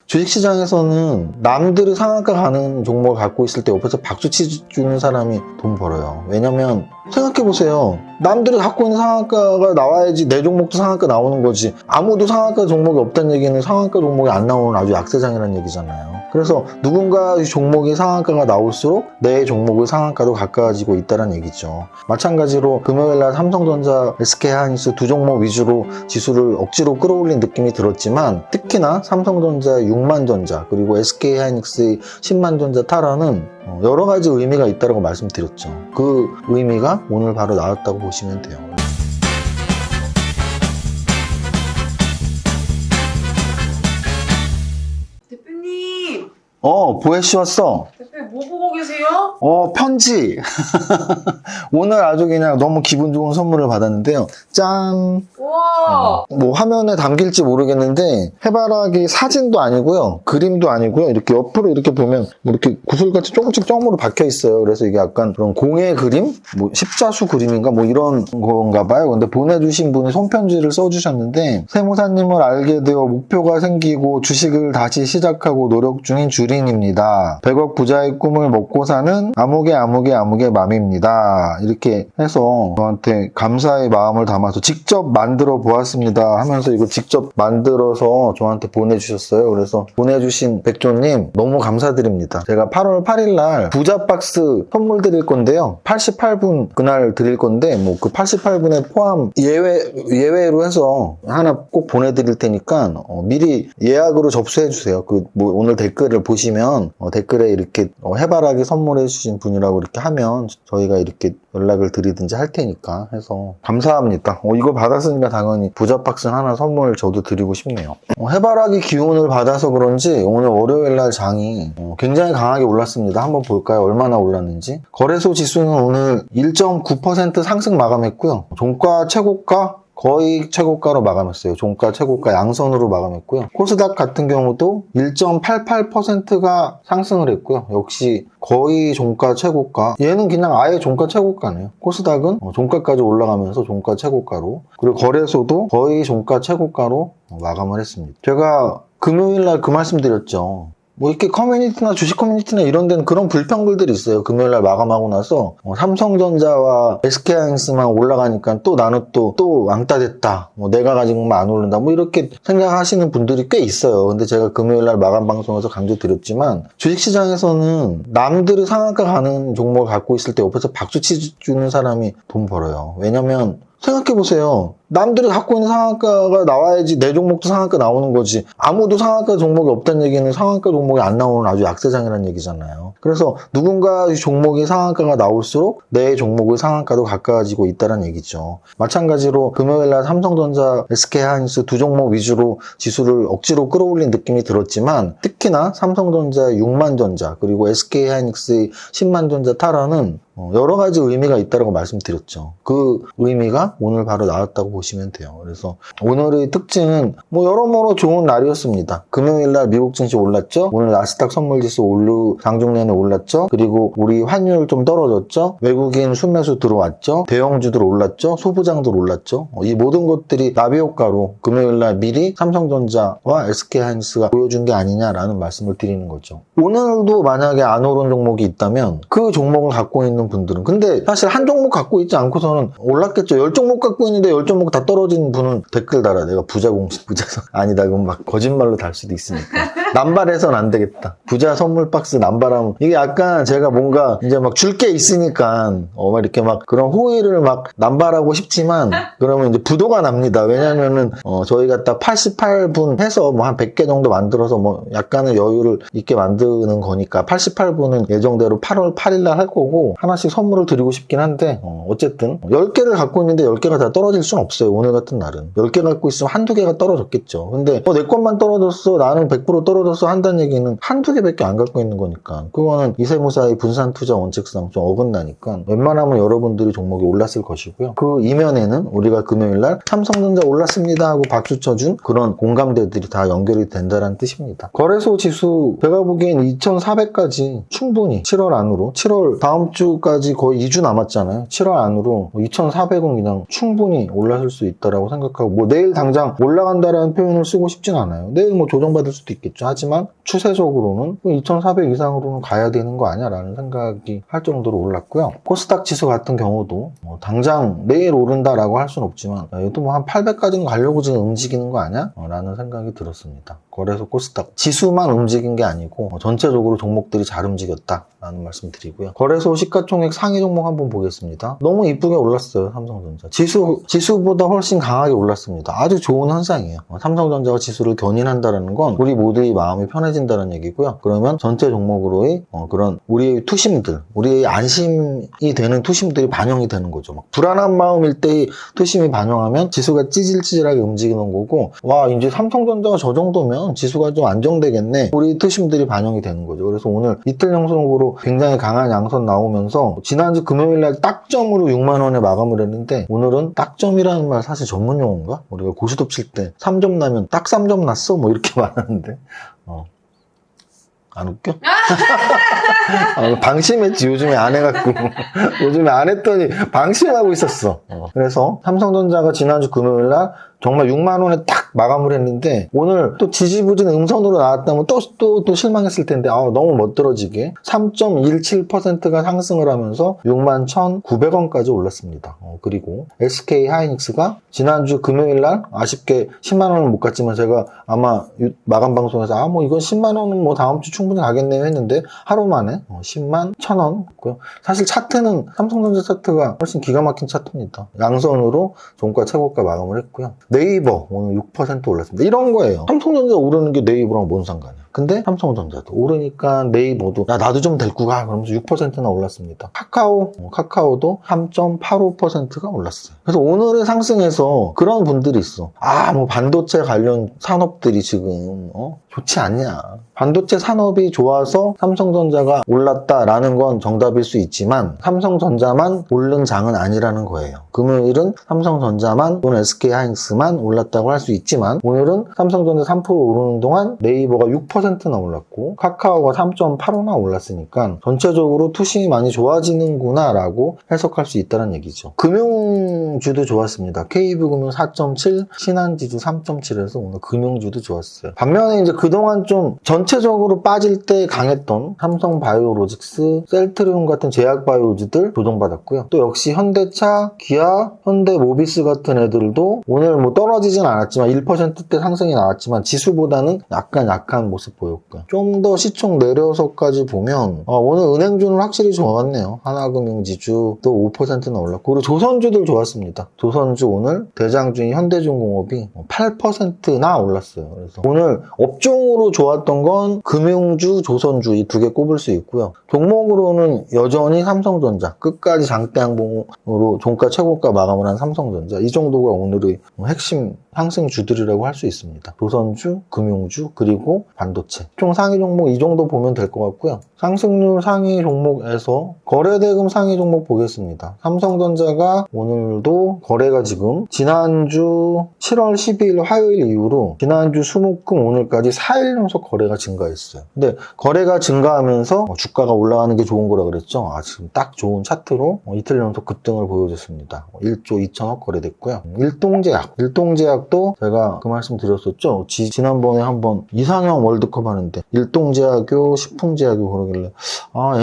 주식시장에서는 남들이 상한가 가는 종목을 갖고 있을 때 옆에서 박수 치주는 사람이 돈 벌어요. 왜냐면 생각해보세요. 남들이 갖고 있는 상한가가 나와야지 내 종목도 상한가 나오는 거지. 아무도 상한가 종목이 없다는 얘기는 상한가 종목이 안 나오는 아주 약세장이라는 얘기잖아요. 그래서 누군가 종목이 상한가가 나올수록 내 종목의 상한가도 가까워지고 있다는 얘기죠. 마찬가지로 금요일날 삼성전자, SK하이닉스 두 종목 위주로 지수를 억지로 끌어올린 느낌이 들었지만 특히나 삼성전자 6만전자 그리고 SK하이닉스의 10만전자 탈환은 여러 가지 의미가 있다고 말씀드렸죠. 그 의미가 오늘 바로 나왔다고 보시면 돼요. 대표님! 보혜씨 왔어. 대표님 뭐 보고 계세요? 편지. 오늘 아주 그냥 너무 기분 좋은 선물을 받았는데요. 짠! 우와! 뭐 화면에 담길지 모르겠는데 해바라기 사진도 아니고요. 그림도 아니고요. 이렇게 옆으로 이렇게 보면 뭐 이렇게 구슬같이 조금씩 점으로 박혀 있어요. 그래서 이게 약간 그런 공예 그림? 뭐 십자수 그림인가? 뭐 이런 건가 봐요. 근데 보내주신 분이 손편지를 써주셨는데 세무사님을 알게 되어 목표가 생기고 주식을 다시 시작하고 노력 중인 주린입니다. 100억 부자의 꿈을 먹고 사는 아무개 맘입니다. 이렇게 해서 저한테 감사의 마음을 담아서 직접 만들어 보았습니다 하면서 이거 직접 만들어서 저한테 보내주셨어요. 그래서 보내주신 백조님 너무 감사드립니다. 제가 8월 8일날 부자박스 선물 드릴 건데요. 88분 그날 드릴 건데 뭐 그 88분에 포함 예외로 해서 하나 꼭 보내드릴 테니까 미리 예약으로 접수해 주세요. 그 뭐 오늘 댓글을 보시면 댓글에 이렇게 해바라기 선물해 주신 분이라고 이렇게 하면 저희가 이렇게 연락을 드리든지 할 테니까 해서 감사합니다. 이거 받았으니까 당연히 부자박스 하나 선물 저도 드리고 싶네요. 해바라기 기운을 받아서 그런지 오늘 월요일날 장이 굉장히 강하게 올랐습니다. 한번 볼까요? 얼마나 올랐는지. 거래소 지수는 오늘 1.9% 상승 마감했고요. 종가 최고가 거의 최고가로 마감했어요. 종가 최고가 양선으로 마감했고요. 코스닥 같은 경우도 1.88%가 상승을 했고요. 역시 거의 종가 최고가. 얘는 그냥 아예 종가 최고가네요. 코스닥은 종가까지 올라가면서 종가 최고가로. 그리고 거래소도 거의 종가 최고가로 마감을 했습니다. 제가 금요일날 그 말씀 드렸죠. 뭐 이렇게 커뮤니티나 주식 커뮤니티나 이런 데는 그런 불평글들이 있어요. 금요일날 마감하고 나서 삼성전자와 SK하이닉스만 올라가니까 또 나는 또 왕따 됐다. 뭐 내가 가진 것만 안 오른다. 뭐 이렇게 생각하시는 분들이 꽤 있어요. 근데 제가 금요일날 마감 방송에서 강조드렸지만 주식시장에서는 남들이 상한가 가는 종목을 갖고 있을 때 옆에서 박수 치주는 사람이 돈 벌어요. 왜냐면 생각해보세요. 남들이 갖고 있는 상한가가 나와야지 내 종목도 상한가 나오는 거지. 아무도 상한가 종목이 없다는 얘기는 상한가 종목이 안 나오는 아주 약세장이라는 얘기잖아요. 그래서 누군가 종목이 상한가가 나올수록 내 종목의 상한가도 가까워지고 있다는 얘기죠. 마찬가지로 금요일날 삼성전자, SK하이닉스 두 종목 위주로 지수를 억지로 끌어올린 느낌이 들었지만 특히나 삼성전자 6만전자 그리고 SK하이닉스의 10만전자 탈환은 여러 가지 의미가 있다고 말씀드렸죠. 그 의미가 오늘 바로 나왔다고 보시면 돼요. 그래서 오늘의 특징은 뭐 여러모로 좋은 날이었습니다. 금요일날 미국 증시 올랐죠. 오늘 나스닥 선물지수 장중 내내 올랐죠. 그리고 우리 환율 좀 떨어졌죠. 외국인 순매수 들어왔죠. 대형주들 올랐죠. 소부장들 올랐죠. 이 모든 것들이 나비 효과로 금요일날 미리 삼성전자와 SK하이닉스가 보여준 게 아니냐라는 말씀을 드리는 거죠. 오늘도 만약에 안 오른 종목이 있다면 그 종목을 갖고 있는 분들은 근데 사실 한 종목 갖고 있지 않고서는 올랐겠죠. 10종목 갖고 있는데 10종목 다 떨어진 분은 댓글 달아. 내가 부자공식 부자선 아니다. 그건 막 거짓말로 달 수도 있으니까. 남발해서는 안 되겠다. 부자 선물 박스 남발하면 이게 약간 제가 뭔가 이제 막 줄 게 있으니까 막 이렇게 막 그런 호의를 막 남발하고 싶지만 그러면 이제 부도가 납니다. 왜냐면은 저희가 딱 88분 해서 뭐 한 100개 정도 만들어서 뭐 약간의 여유를 있게 만드는 거니까 88분은 예정대로 8월 8일날 할 거고 하나씩 선물을 드리고 싶긴 한데 어쨌든 10개를 갖고 있는데 10개가 다 떨어질 순 없어요. 오늘 같은 날은 10개 갖고 있으면 한두 개가 떨어졌겠죠. 근데 내 것만 떨어졌어 나는 100% 떨어졌어 한다는 얘기는 한두 개밖에 안 갖고 있는 거니까 그거는 이세무사의 분산투자 원칙상 좀 어긋나니까 웬만하면 여러분들이 종목이 올랐을 것이고요. 그 이면에는 우리가 금요일날 삼성전자 올랐습니다 하고 박수 쳐준 그런 공감대들이 다 연결이 된다는 뜻입니다. 거래소 지수 제가 보기엔 2400까지 충분히 7월 안으로 7월 다음 주까지 거의 2주 남았잖아요. 7월 안으로 2400은 그냥 충분히 올라설 수 있다라고 생각하고 뭐 내일 당장 올라간다라는 표현을 쓰고 싶진 않아요. 내일 뭐 조정받을 수도 있겠죠. 하지만 추세적으로는 2,400 이상으로는 가야 되는 거 아니야? 라는 생각이 할 정도로 올랐고요. 코스닥 지수 같은 경우도 당장 내일 오른다라고 할 수는 없지만 얘도 뭐 한 800까지는 가려고 지금 움직이는 거 아니야? 라는 생각이 들었습니다. 거래소 코스닥 지수만 움직인 게 아니고 전체적으로 종목들이 잘 움직였다라는 말씀 드리고요. 거래소 시가총액 상위 종목 한번 보겠습니다. 너무 이쁘게 올랐어요. 삼성전자. 지수보다 훨씬 강하게 올랐습니다. 아주 좋은 현상이에요. 삼성전자가 지수를 견인한다는 건 우리 모두의 마음이 편해진다는 얘기고요. 그러면 전체 종목으로의 그런 우리의 투심들, 우리의 안심이 되는 투심들이 반영이 되는 거죠. 막 불안한 마음일 때의 투심이 반영하면 지수가 찌질찌질하게 움직이는 거고, 와 이제 삼성전자가 저 정도면 지수가 좀 안정되겠네. 우리 투심들이 반영이 되는 거죠. 그래서 오늘 이틀 연속으로 굉장히 강한 양선 나오면서 지난주 금요일날 딱점으로 6만 원에 마감을 했는데, 오늘은 딱점이라는 말 사실 전문 용어인가? 우리가 고시톱 칠 때 3점 나면 딱 3점 났어? 뭐 이렇게 말하는데 안 웃겨? 방심했지. 요즘에 안 해갖고. 요즘에 안 했더니 방심하고 있었어. 그래서 삼성전자가 지난주 금요일날 정말 6만 원에 딱 마감을 했는데, 오늘 또 지지부진 음선으로 나왔다면 또 실망했을 텐데, 너무 멋들어지게 3.17%가 상승을 하면서 6만 1,900원까지 올랐습니다. 그리고 SK 하이닉스가 지난주 금요일날 아쉽게 10만 원은 못 갔지만, 제가 아마 마감 방송에서 뭐 이건 10만 원은 뭐 다음 주 충분히 가겠네요 했는데, 하루 만에 10만 1,000원. 사실 차트는 삼성전자 차트가 훨씬 기가 막힌 차트입니다. 양선으로 종가 최고가 마감을 했고요. 네이버 오늘 6% 올랐습니다. 이런 거예요. 삼성전자 오르는 게 네이버랑 뭔 상관이야. 근데 삼성전자도 오르니까 네이버도 나도 좀 데리고 가 그러면서 6%나 올랐습니다. 카카오도 3.85%가 올랐어요. 그래서 오늘의 상승에서 그런 분들이 있어. 뭐 반도체 관련 산업들이 지금 좋지 않냐. 반도체 산업이 좋아서 삼성전자가 올랐다라는 건 정답일 수 있지만, 삼성전자만 오른 장은 아니라는 거예요. 금요일은 삼성전자만 또는 SK하이닉스만 올랐다고 할 수 있지만, 오늘은 삼성전자 3% 오르는 동안 네이버가 6%나 올랐고 카카오가 3.85나 올랐으니까 전체적으로 투심이 많이 좋아지는구나 라고 해석할 수 있다는 얘기죠. 금융주도 좋았습니다. KB금융 4.7, 신한지주 3.7에서 오늘 금융주도 좋았어요. 반면에 이제 그동안 좀 전체적으로 빠질 때 강했던 삼성바이오로직스, 셀트리온 같은 제약바이오주들 조정받았고요. 또 역시 현대차, 기아, 현대모비스 같은 애들도 오늘 뭐 떨어지진 않았지만 1%대 상승이 나왔지만 지수보다는 약간 약한 모습 보였고요. 좀 더 시총 내려서까지 보면 오늘 은행주는 확실히 좋았네요. 하나금융지주 또 5%나 올랐고, 그리고 조선주들 좋았습니다. 조선주 오늘 대장주인 현대중공업이 8%나 올랐어요. 그래서 오늘 업종으로 좋았던 건 금융주, 조선주 이 두 개 꼽을 수 있고요. 종목으로는 여전히 삼성전자 끝까지 장대양봉으로 종가 최고가 마감을 한 삼성전자, 이 정도가 오늘의 핵심 상승주들이라고 할 수 있습니다. 조선주, 금융주, 그리고 반도체. 총 상위 종목 이 정도 보면 될 것 같고요. 상승률 상위 종목에서 거래대금 상위 종목 보겠습니다. 삼성전자가 오늘도 거래가 지금 지난주 7월 12일 화요일 이후로 지난주 수목금 오늘까지 4일 연속 거래가 증가했어요. 근데 거래가 증가하면서 주가가 올라가는 게 좋은 거라 그랬죠. 지금 딱 좋은 차트로 이틀 연속 급등을 보여줬습니다. 1조 2천억 거래됐고요. 일동제약도 제가 그 말씀 드렸었죠. 지난번에 한번 이상형 월드컵 하는데 일동제약교, 식품제약교 그러길래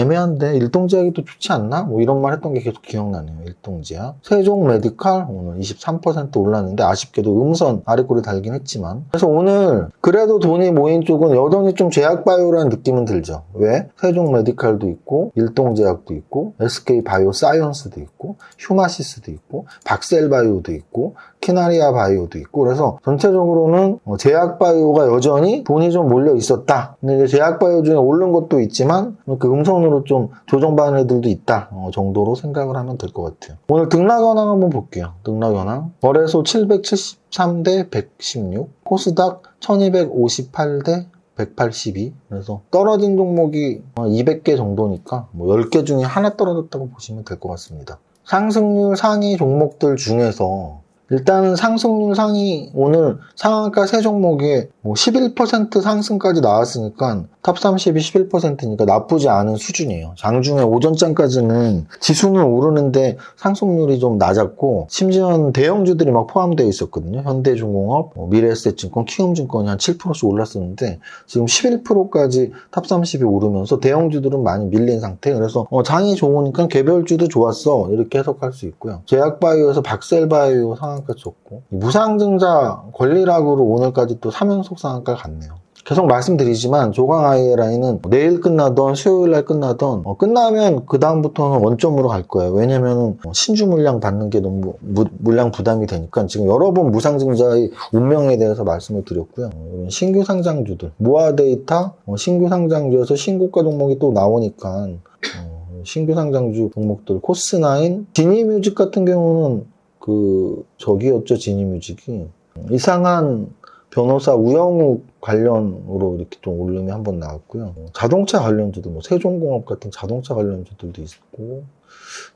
애매한데 일동제약이 또 좋지 않나? 뭐 이런 말 했던 게 계속 기억나네요. 일동제약. 세종메디칼 오늘 23% 올랐는데 아쉽게도 음선 아래꼬리 달긴 했지만, 그래서 오늘 그래도 돈이 모인 쪽은 여전히 좀 제약바이오라는 느낌은 들죠. 왜? 세종메디칼도 있고 일동제약도 있고 SK바이오사이언스도 있고 휴마시스도 있고 박셀바이오도 있고 키나리아바이오도 있고, 그래서 전체적으로는 제약바이오가 여전히 돈이 좀 몰려 있었다. 근데 이제 제약바이오 중에 오른 것도 있지만 그 음선으로 좀 조정받는 애들도 있다 정도로 생각을 하면 될 것 같아요. 오늘 등락현황 한번 볼게요. 등락현황 거래소 773대 116, 코스닥 1258대 182. 그래서 떨어진 종목이 200개 정도니까 뭐 10개 중에 하나 떨어졌다고 보시면 될 것 같습니다. 상승률 상위 종목들 중에서 일단은 상승률 상위, 오늘 상한가 세 종목에 뭐 11% 상승까지 나왔으니까 탑 30이 11%니까 나쁘지 않은 수준이에요. 장중에 오전장까지는 지수는 오르는데 상승률이 좀 낮았고 심지어 대형주들이 막 포함되어 있었거든요. 현대중공업, 미래에셋증권, 키움증권이 한 7%씩 올랐었는데 지금 11%까지 탑 30이 오르면서 대형주들은 많이 밀린 상태. 그래서 장이 좋으니까 개별주도 좋았어 이렇게 해석할 수 있고요. 제약바이오에서 박셀바이오 상한가 쳤고 무상증자 권리락으로 오늘까지 또 3연속 상한가 갔네요. 계속 말씀드리지만 조강 ILI는 내일 끝나던 수요일날 끝나던 끝나면 그 다음부터는 원점으로 갈 거예요. 왜냐면 신주 물량 받는 게 너무 물량 부담이 되니까 지금 여러 번 무상증자의 운명에 대해서 말씀을 드렸고요. 신규 상장주들 모아데이터 신규 상장주에서 신고가 종목이 또 나오니까 신규 상장주 종목들 코스나인 지니뮤직 같은 경우는 저기였죠. 지니뮤직이 이상한 변호사 우영욱 관련으로 이렇게 좀 올림이 한번 나왔고요. 자동차 관련주도 세종공업 같은 자동차 관련주들도 있고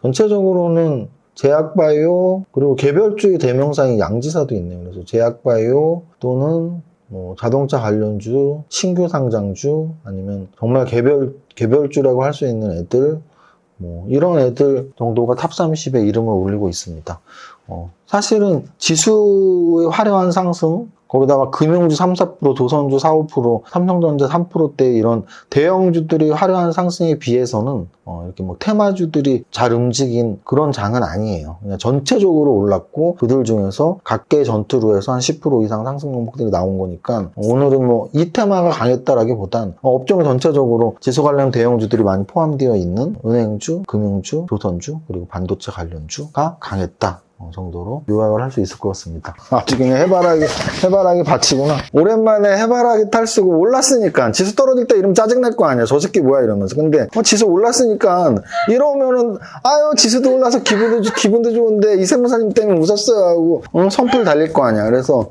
전체적으로는 제약바이오 그리고 개별주의 대명사인 양지사도 있네요. 그래서 제약바이오 또는 자동차 관련주, 신규 상장주 아니면 정말 개별주라고 할 수 있는 애들 이런 애들 정도가 탑 30에 이름을 올리고 있습니다. 사실은 지수의 화려한 상승 거기다가 금융주 3, 4%, 조선주 4, 5%, 삼성전자 3%대 이런 대형주들이 화려한 상승에 비해서는 이렇게 테마주들이 잘 움직인 그런 장은 아니에요. 그냥 전체적으로 올랐고 그들 중에서 각계 전투로 해서 한 10% 이상 상승 종목들이 나온 거니까 오늘은 이 테마가 강했다라기보단 업종 전체적으로 지수 관련 대형주들이 많이 포함되어 있는 은행주, 금융주, 조선주 그리고 반도체 관련주가 강했다. 정도로 요약을 할 수 있을 것 같습니다. 아주 그냥 해바라기 밭이구나. 오랜만에 해바라기 탈 쓰고 올랐으니까 지수 떨어질 때 이러면 짜증날 거 아니야. 저 새끼 뭐야 이러면서. 근데 지수 올랐으니까 이러면은 아유 지수도 올라서 기분도 좋은데 이세무사님 때문에 웃었어요 하고 선풀 달릴 거 아니야. 그래서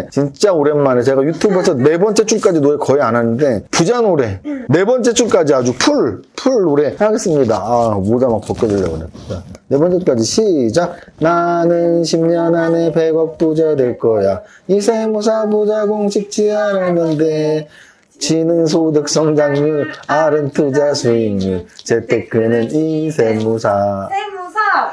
진짜 오랜만에 제가 유튜브에서 4번째 줄까지 노래 거의 안 하는데 부자 노래 4번째 줄까지 아주 풀 노래 하겠습니다. 모자 막 벗겨주려고 그래. 4번째 줄까지 시작. 나는 10년 안에 100억 부자 될 거야. 이세무사 부자 공식지 않으면 돼. 지는 소득 성장률, R은 투자 수익률, 재테크는 이세무사.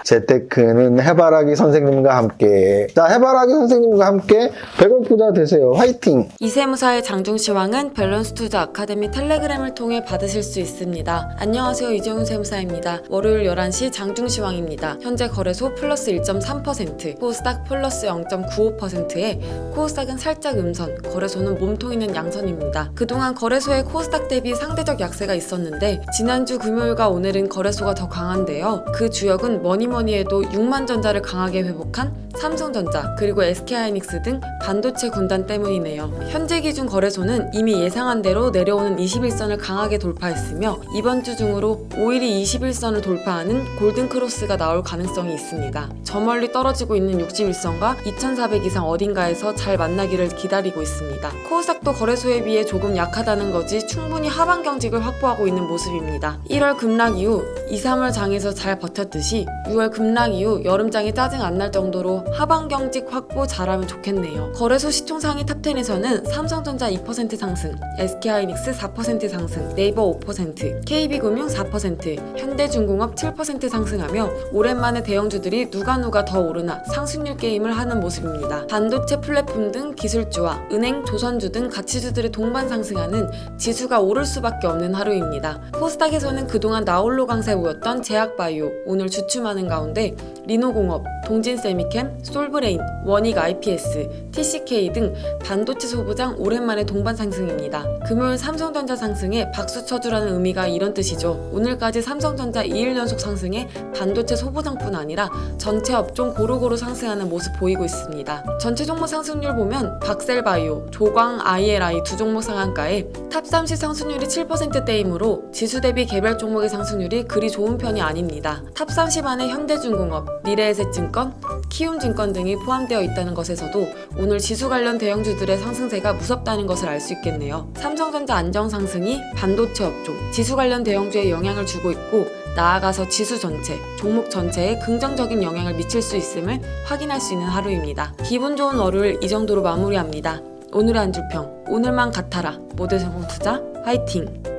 재테크는 해바라기 선생님과 함께. 자, 해바라기 선생님과 함께 100억 부자 되세요. 화이팅! 이세무사의 장중시황은 밸런스 투자 아카데미 텔레그램을 통해 받으실 수 있습니다. 안녕하세요. 이정훈 세무사입니다. 월요일 11시 장중시황입니다. 현재 거래소 플러스 1.3%, 코스닥 플러스 0.95%에 코스닥은 살짝 음선, 거래소는 몸통있는 양선입니다. 그동안 거래소의 코스닥 대비 상대적 약세가 있었는데 지난주 금요일과 오늘은 거래소가 더 강한데요. 그 주역은 뭐니뭐니 해도 6만전자를 강하게 회복한 삼성전자 그리고 SK하이닉스 등 반도체 군단 때문이네요. 현재 기준 거래소는 이미 예상한 대로 내려오는 21선을 강하게 돌파했으며 이번 주 중으로 5일이 21선을 돌파하는 골든크로스가 나올 가능성이 있습니다. 저 멀리 떨어지고 있는 61선과 2400 이상 어딘가에서 잘 만나기를 기다리고 있습니다. 코스닥도 거래소에 비해 조금 약하다는 거지 충분히 하방 경직을 확보하고 있는 모습입니다. 1월 급락 이후 2, 3월 장에서 잘 버텼듯이 6월 급락 이후 여름장에 짜증 안 날 정도로 하방 경직 확보 잘하면 좋겠네요. 거래소 시총 상위 탑10에서는 삼성전자 2% 상승, SK하이닉스 4% 상승, 네이버 5%, KB금융 4%, 현대중공업 7% 상승하며 오랜만에 대형주들이 누가 더 오르나 상승률 게임을 하는 모습입니다. 반도체 플랫폼 등 기술주와 은행, 조선주 등 가치주들의 동반 상승하는 지수가 오를 수밖에 없는 하루입니다. 코스닥에서는 그동안 나홀로 강세 보였던 제약바이오 오늘 주춤하는 가운데 리노공업, 동진세미캠, 솔브레인, 원익 IPS, TCK 등 반도체 소부장 오랜만에 동반 상승입니다. 금요일 삼성전자 상승에 박수 쳐주라는 의미가 이런 뜻이죠. 오늘까지 삼성전자 2일 연속 상승에 반도체 소부장뿐 아니라 전체 업종 고루고루 상승하는 모습 보이고 있습니다. 전체 종목 상승률 보면 박셀바이오, 조광, ILI 두 종목 상한가에 탑 30 상승률이 7%대이므로 지수 대비 개별 종목의 상승률이 그리 좋은 편이 아닙니다. 탑 30 안에 현대중공업, 미래에셋증권, 키움증권 등이 포함되어 있다는 것에서도 오늘 지수 관련 대형주들의 상승세가 무섭다는 것을 알 수 있겠네요. 삼성전자 안정 상승이 반도체 업종, 지수 관련 대형주에 영향을 주고 있고 나아가서 지수 전체, 종목 전체에 긍정적인 영향을 미칠 수 있음을 확인할 수 있는 하루입니다. 기분 좋은 월요일 이 정도로 마무리합니다. 오늘의 한 줄평. 오늘만 같아라. 모델 성공 투자 화이팅!